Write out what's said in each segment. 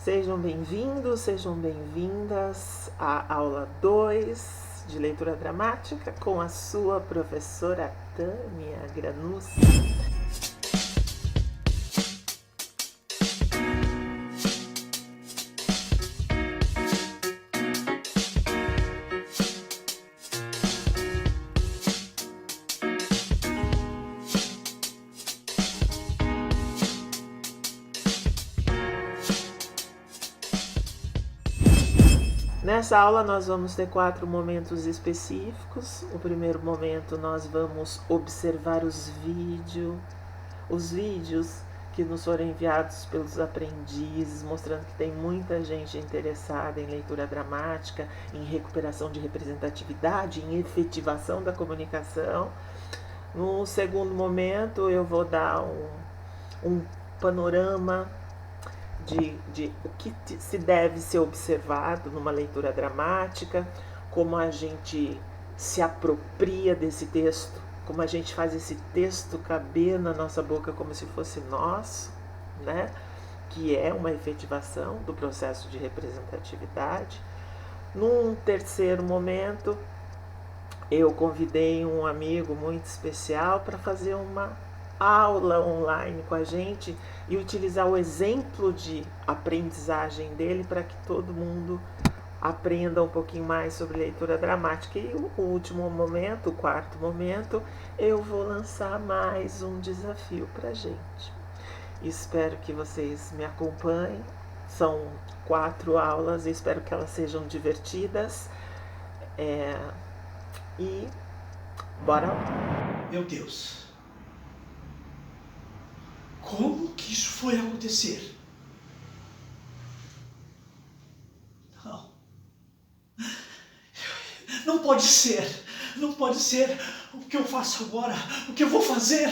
Sejam bem-vindos, sejam bem-vindas à aula 2 de leitura dramática com a sua professora Tânia Granus. Nessa aula nós vamos ter 4 momentos específicos. O primeiro momento nós vamos observar os vídeos que nos foram enviados pelos aprendizes, mostrando que tem muita gente interessada em leitura dramática, em recuperação de representatividade, em efetivação da comunicação. No segundo momento eu vou dar um panorama de o que se deve ser observado numa leitura dramática, como a gente se apropria desse texto, como a gente faz esse texto caber na nossa boca como se fosse nosso, né? Que é uma efetivação do processo de representatividade. Num terceiro momento, eu convidei um amigo muito especial para fazer uma aula online com a gente e utilizar o exemplo de aprendizagem dele para que todo mundo aprenda um pouquinho mais sobre leitura dramática. E o último momento, o quarto momento, eu vou lançar mais um desafio para a gente. Espero que vocês me acompanhem. São 4 aulas, espero que elas sejam divertidas. E bora lá. Meu Deus, como que isso foi acontecer? Não pode ser, não pode ser. O que eu faço agora? O que eu vou fazer?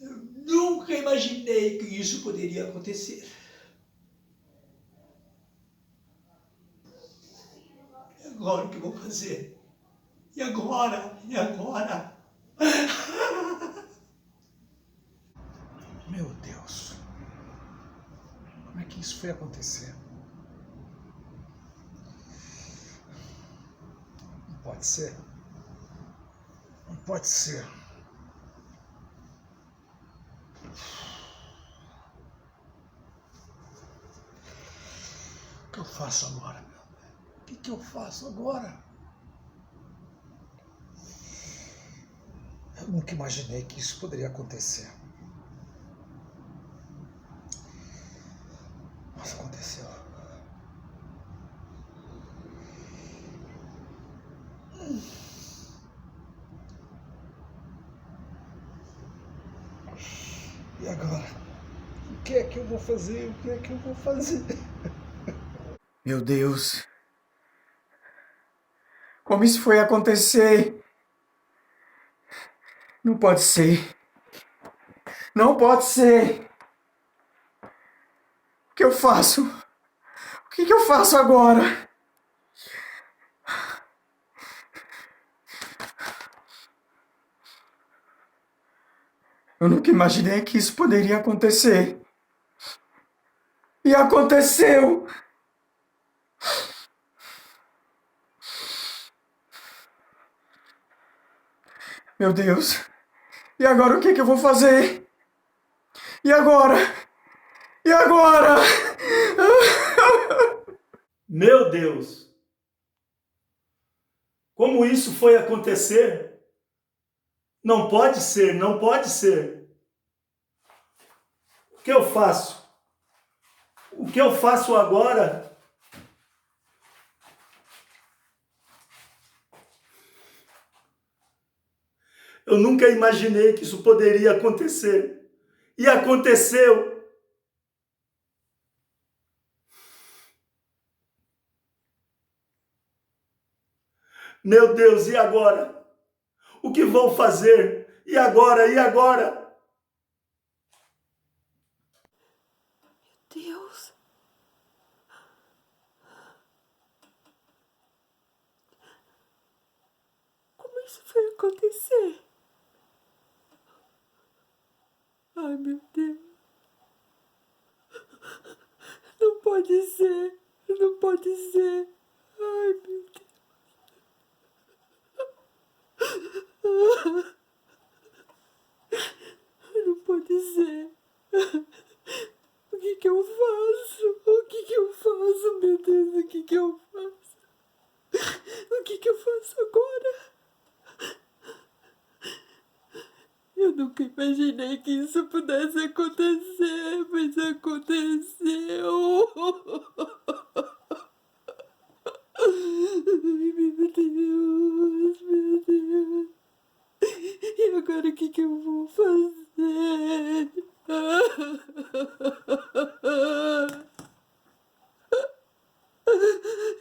Eu nunca imaginei que isso poderia acontecer. E agora o que eu vou fazer? E agora? E agora? Meu Deus, como é que isso foi acontecer? Não pode ser. Não pode ser. O que eu faço agora, meu? O que eu faço agora? Eu nunca imaginei que isso poderia acontecer. Mas aconteceu. E agora? O que é que eu vou fazer? O que é que eu vou fazer? Meu Deus! Como isso foi acontecer? Não pode ser. Não pode ser. O que eu faço? O que eu faço agora? Eu nunca imaginei que isso poderia acontecer. E aconteceu! Meu Deus! E agora o que eu vou fazer? E agora? E agora? Meu Deus! Como isso foi acontecer? Não pode ser, não pode ser. O que eu faço? O que eu faço agora? Eu nunca imaginei que isso poderia acontecer. E aconteceu. Meu Deus, e agora? O que vou fazer? E agora? E agora? Deus. Como isso vai acontecer. Ai, meu Deus. Não pode ser. Não pode ser. Ai, meu Deus. Não pode ser. O que eu faço? O que eu faço, meu Deus? O que eu faço? O que eu faço agora? Eu nunca imaginei que isso pudesse acontecer, mas aconteceu. Ai, meu Deus, meu Deus. E agora o que eu vou fazer?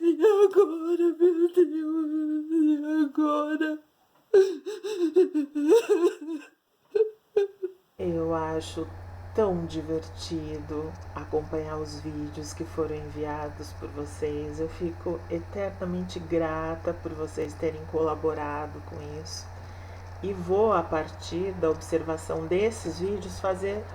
E agora, meu Deus? E agora? Eu acho tão divertido acompanhar os vídeos que foram enviados por vocês. Eu fico eternamente grata por vocês terem colaborado com isso. E vou, a partir da observação desses vídeos, fazer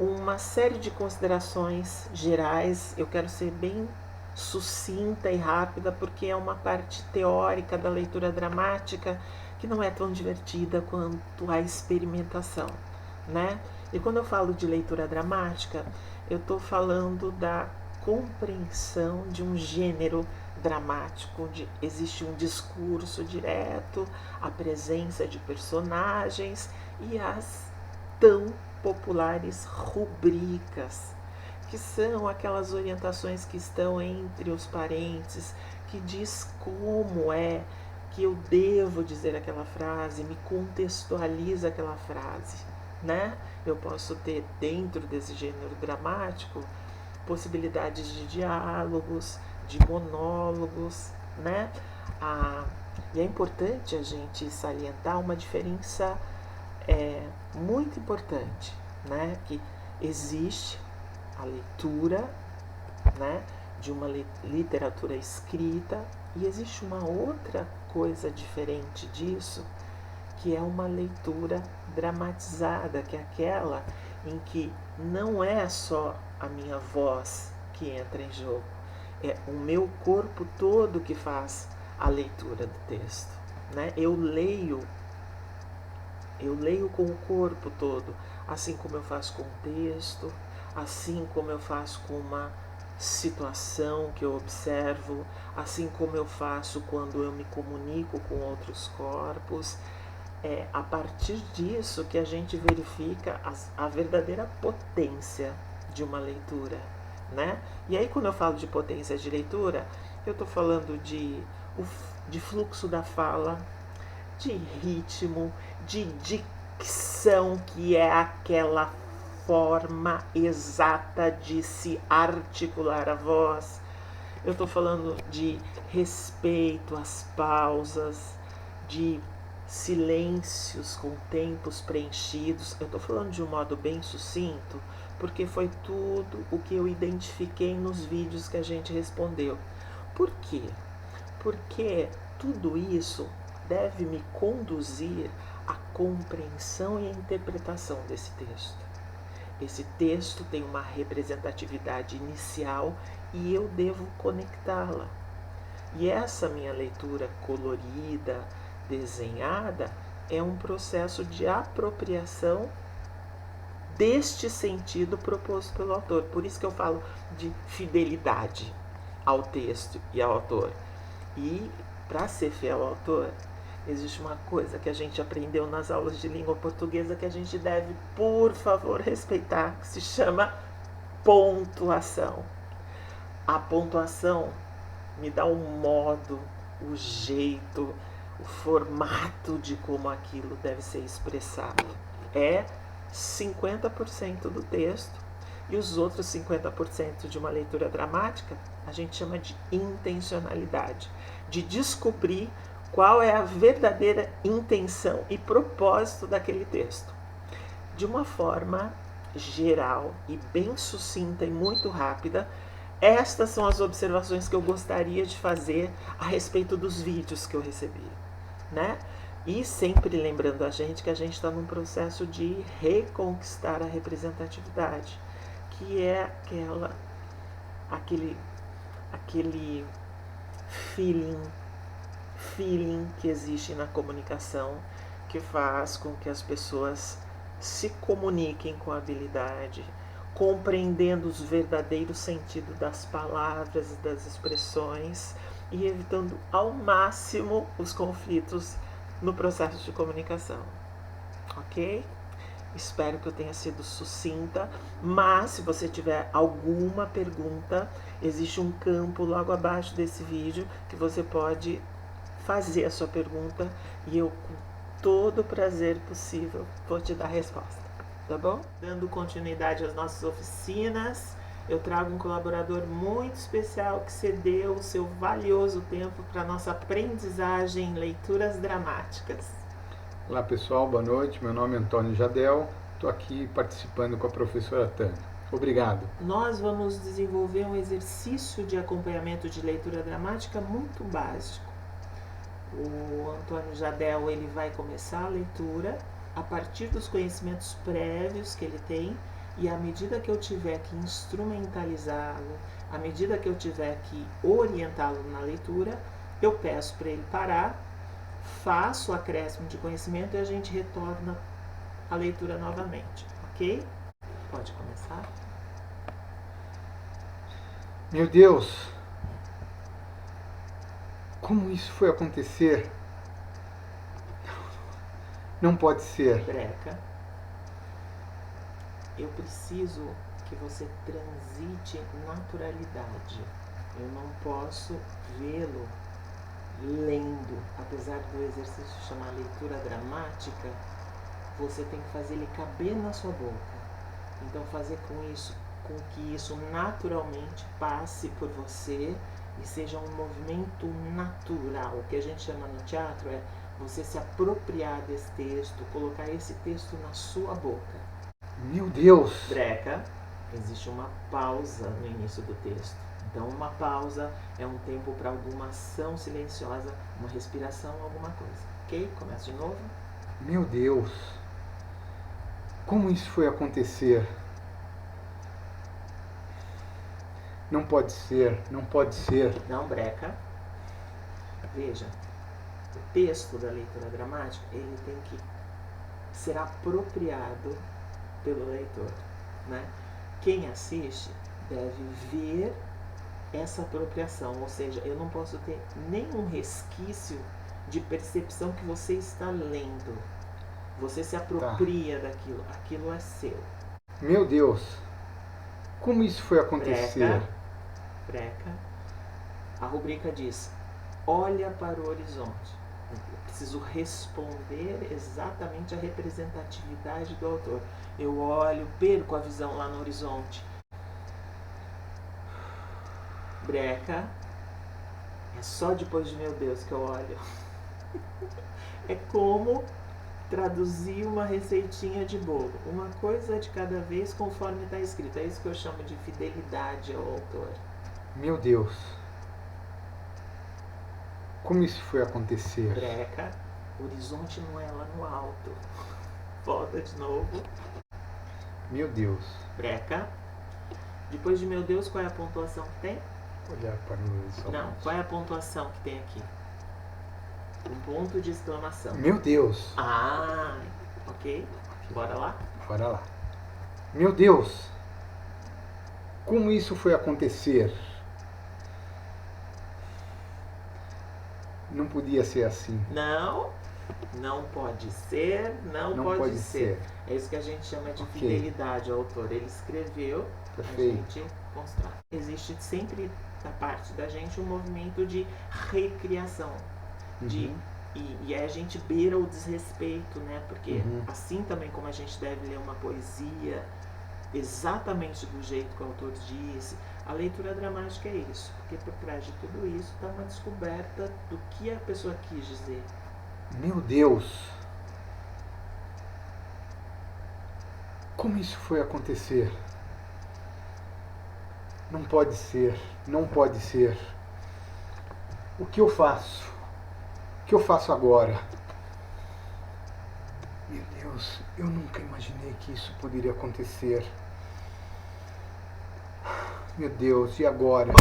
uma série de considerações gerais. Eu quero ser bem sucinta e rápida, porque é uma parte teórica da leitura dramática que não é tão divertida quanto a experimentação, né? E quando eu falo de leitura dramática, eu estou falando da compreensão de um gênero dramático, onde existe um discurso direto, a presença de personagens e as tão populares rubricas, que são aquelas orientações que estão entre os parênteses, que diz como é que eu devo dizer aquela frase, me contextualiza aquela frase, né? Eu posso ter dentro desse gênero dramático possibilidades de diálogos, de monólogos, né? E é importante a gente salientar uma diferença muito importante, né? Que existe a leitura, né, de uma literatura escrita, e existe uma outra coisa diferente disso, que é uma leitura dramatizada, que é aquela em que não é só a minha voz que entra em jogo, é o meu corpo todo que faz a leitura do texto, né? Eu leio com o corpo todo, assim como eu faço com o texto, assim como eu faço com uma situação que eu observo, assim como eu faço quando eu me comunico com outros corpos. É a partir disso que a gente verifica a verdadeira potência de uma leitura, né? E aí, quando eu falo de potência de leitura, eu estou falando de fluxo da fala, de ritmo, de dicção, que é aquela forma exata de se articular a voz. Eu estou falando de respeito às pausas, de silêncios com tempos preenchidos. Eu estou falando de um modo bem sucinto, porque foi tudo o que eu identifiquei nos vídeos que a gente respondeu. Por quê? Porque tudo isso deve me conduzir à compreensão e à interpretação desse texto. Esse texto tem uma representatividade inicial e eu devo conectá-la. E essa minha leitura colorida, desenhada, é um processo de apropriação deste sentido proposto pelo autor. Por isso que eu falo de fidelidade ao texto e ao autor. E para ser fiel ao autor, existe uma coisa que a gente aprendeu nas aulas de língua portuguesa que a gente deve, por favor, respeitar, que se chama pontuação. A pontuação me dá o modo, o jeito, o formato de como aquilo deve ser expressado. É 50% do texto, e os outros 50% de uma leitura dramática a gente chama de intencionalidade, de descobrir qual é a verdadeira intenção e propósito daquele texto. De uma forma geral e bem sucinta e muito rápida, estas são as observações que eu gostaria de fazer a respeito dos vídeos que eu recebi, né? E sempre lembrando a gente que a gente está num processo de reconquistar a representatividade, que é aquele feeling que existe na comunicação, que faz com que as pessoas se comuniquem com habilidade, compreendendo os verdadeiros sentidos das palavras e das expressões e evitando ao máximo os conflitos no processo de comunicação. Ok? Espero que eu tenha sido sucinta, mas se você tiver alguma pergunta, existe um campo logo abaixo desse vídeo que você pode fazer a sua pergunta e eu, com todo o prazer possível, vou te dar a resposta, tá bom? Dando continuidade às nossas oficinas, eu trago um colaborador muito especial que cedeu o seu valioso tempo para a nossa aprendizagem em leituras dramáticas. Olá pessoal, boa noite, meu nome é Antônio Jadel, estou aqui participando com a professora Tânia. Obrigado. Nós vamos desenvolver um exercício de acompanhamento de leitura dramática muito básico. O Antônio Jadel ele vai começar a leitura a partir dos conhecimentos prévios que ele tem e à medida que eu tiver que instrumentalizá-lo, à medida que eu tiver que orientá-lo na leitura, eu peço para ele parar, faço o acréscimo de conhecimento e a gente retorna a leitura novamente, ok? Pode começar. Meu Deus, como isso foi acontecer? Não pode ser. Breca. Eu preciso que você transite naturalidade. Eu não posso vê-lo lendo. Apesar do exercício chamar leitura dramática, você tem que fazer ele caber na sua boca. Então fazer com que isso naturalmente passe por você e seja um movimento natural. O que a gente chama no teatro é você se apropriar desse texto, colocar esse texto na sua boca. Meu Deus! Breca, existe uma pausa no início do texto. Então uma pausa é um tempo para alguma ação silenciosa, uma respiração, alguma coisa. Ok? Começa de novo. Meu Deus! Como isso foi acontecer? Não pode ser, não pode ser. Não, breca. Veja, o texto da leitura dramática, ele tem que ser apropriado pelo leitor, né? Quem assiste deve ver essa apropriação, ou seja, eu não posso ter nenhum resquício de percepção que você está lendo. Você se apropria daquilo, aquilo é seu. Meu Deus, como isso foi acontecer? Breca. A rubrica diz, olha para o horizonte. Eu preciso responder exatamente à representatividade do autor. Eu olho, perco a visão lá no horizonte. Breca. É só depois de meu Deus que eu olho. É como traduzir uma receitinha de bolo. Uma coisa de cada vez conforme está escrito. É isso que eu chamo de fidelidade ao autor. Meu Deus, como isso foi acontecer? Breca. O horizonte não é lá no alto. Volta de novo. Meu Deus. Breca. Depois de meu Deus, qual é a pontuação que tem? Olhar para o horizonte. Não, qual é a pontuação que tem aqui? Um ponto de exclamação. Meu Deus. Ah, ok. Bora lá? Bora lá. Meu Deus, como isso foi acontecer? Não podia ser assim. Não, não pode ser, não pode ser. É isso que a gente chama de fidelidade ao autor. Ele escreveu para a gente mostrar. Existe sempre da parte da gente um movimento de recriação. E a gente beira o desrespeito, né? Porque assim também como a gente deve ler uma poesia exatamente do jeito que o autor disse, a leitura dramática é isso. Porque por trás de tudo isso está uma descoberta do que a pessoa quis dizer. Meu Deus! Como isso foi acontecer? Não pode ser, não pode ser. O que eu faço? O que eu faço agora? Deus, eu nunca imaginei que isso poderia acontecer. Meu Deus, e agora?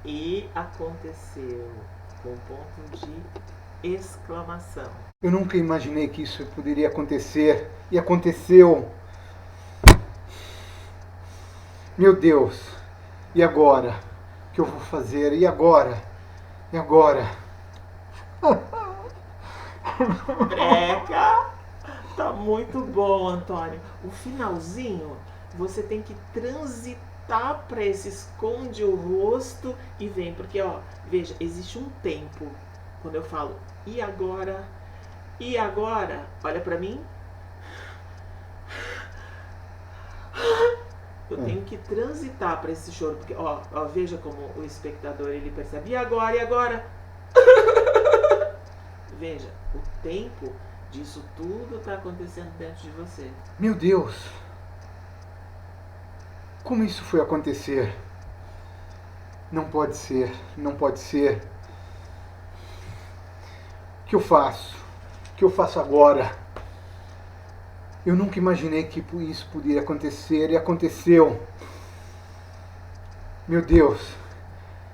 E aconteceu, com ponto de exclamação. Eu nunca imaginei que isso poderia acontecer, e aconteceu. Meu Deus, e agora? O que eu vou fazer? E agora? E agora? Breca! Tá muito bom, Antônio. O finalzinho, você tem que transitar para esse esconde o rosto e vem. Porque, ó, veja, existe um tempo. Quando eu falo, e agora? E agora? Olha para mim. Eu tenho que transitar para esse choro. Porque, ó, veja como o espectador, ele percebe. E agora? E agora? Veja, o tempo disso tudo está acontecendo dentro de você. Meu Deus! Como isso foi acontecer? Não pode ser, não pode ser. O que eu faço? O que eu faço agora? Eu nunca imaginei que isso poderia acontecer e aconteceu. Meu Deus!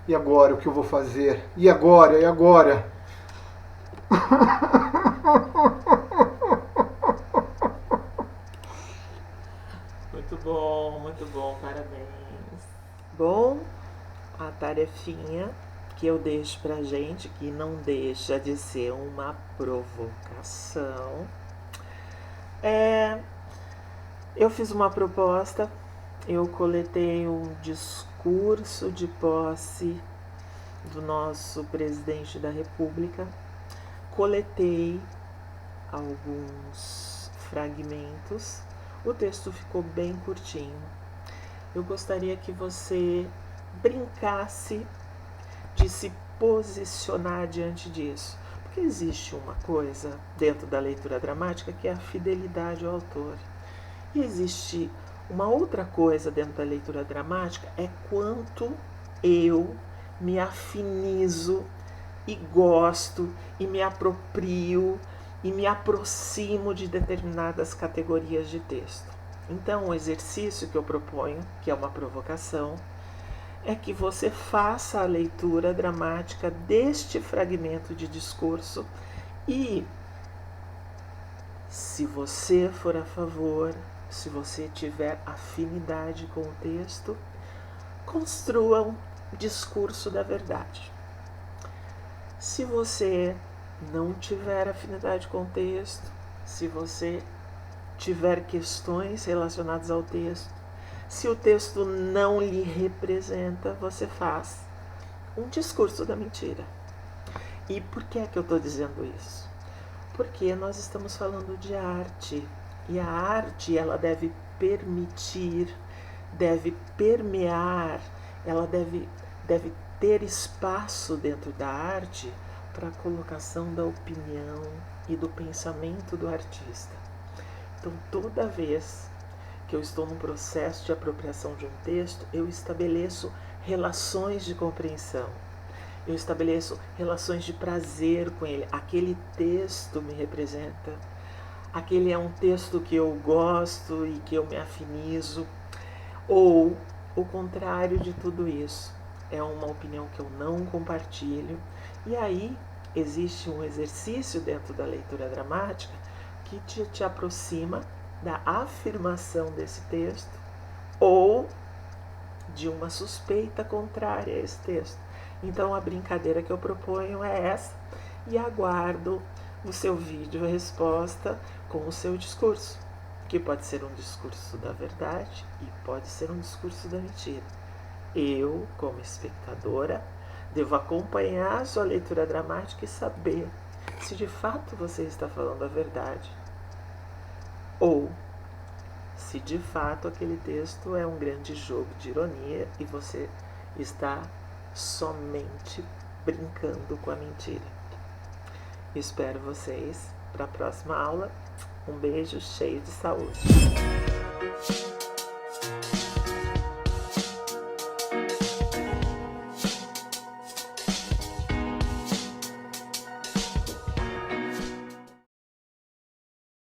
E agora? O que eu vou fazer? E agora? E agora? Muito bom, parabéns. Bom, a tarefinha que eu deixo pra gente, que não deixa de ser uma provocação, eu fiz uma proposta, eu coletei um discurso de posse do nosso presidente da República, coletei alguns fragmentos, o texto ficou bem curtinho. Eu gostaria que você brincasse de se posicionar diante disso, porque existe uma coisa dentro da leitura dramática que é a fidelidade ao autor. E existe uma outra coisa dentro da leitura dramática, é quanto eu me afinizo e gosto e me aproprio e me aproximo de determinadas categorias de texto. Então, o exercício que eu proponho, que é uma provocação, é que você faça a leitura dramática deste fragmento de discurso e, se você for a favor, se você tiver afinidade com o texto, construa um discurso da verdade. Se você não tiver afinidade com o texto, se você tiver questões relacionadas ao texto, se o texto não lhe representa, você faz um discurso da mentira. E por que é que eu estou dizendo isso? Porque nós estamos falando de arte, e a arte ela deve permitir, deve permear, ela deve ter espaço dentro da arte para a colocação da opinião e do pensamento do artista. Então, toda vez que eu estou num processo de apropriação de um texto, eu estabeleço relações de compreensão. Eu estabeleço relações de prazer com ele. Aquele texto me representa. Aquele é um texto que eu gosto e que eu me afinizo. Ou o contrário de tudo isso. É uma opinião que eu não compartilho. E aí existe um exercício dentro da leitura dramática que te aproxima da afirmação desse texto ou de uma suspeita contrária a esse texto. Então a brincadeira que eu proponho é essa, e aguardo o seu vídeo resposta com o seu discurso, que pode ser um discurso da verdade e pode ser um discurso da mentira. Eu, como espectadora, devo acompanhar a sua leitura dramática e saber se de fato você está falando a verdade ou se de fato aquele texto é um grande jogo de ironia e você está somente brincando com a mentira. Espero vocês para a próxima aula. Um beijo cheio de saúde.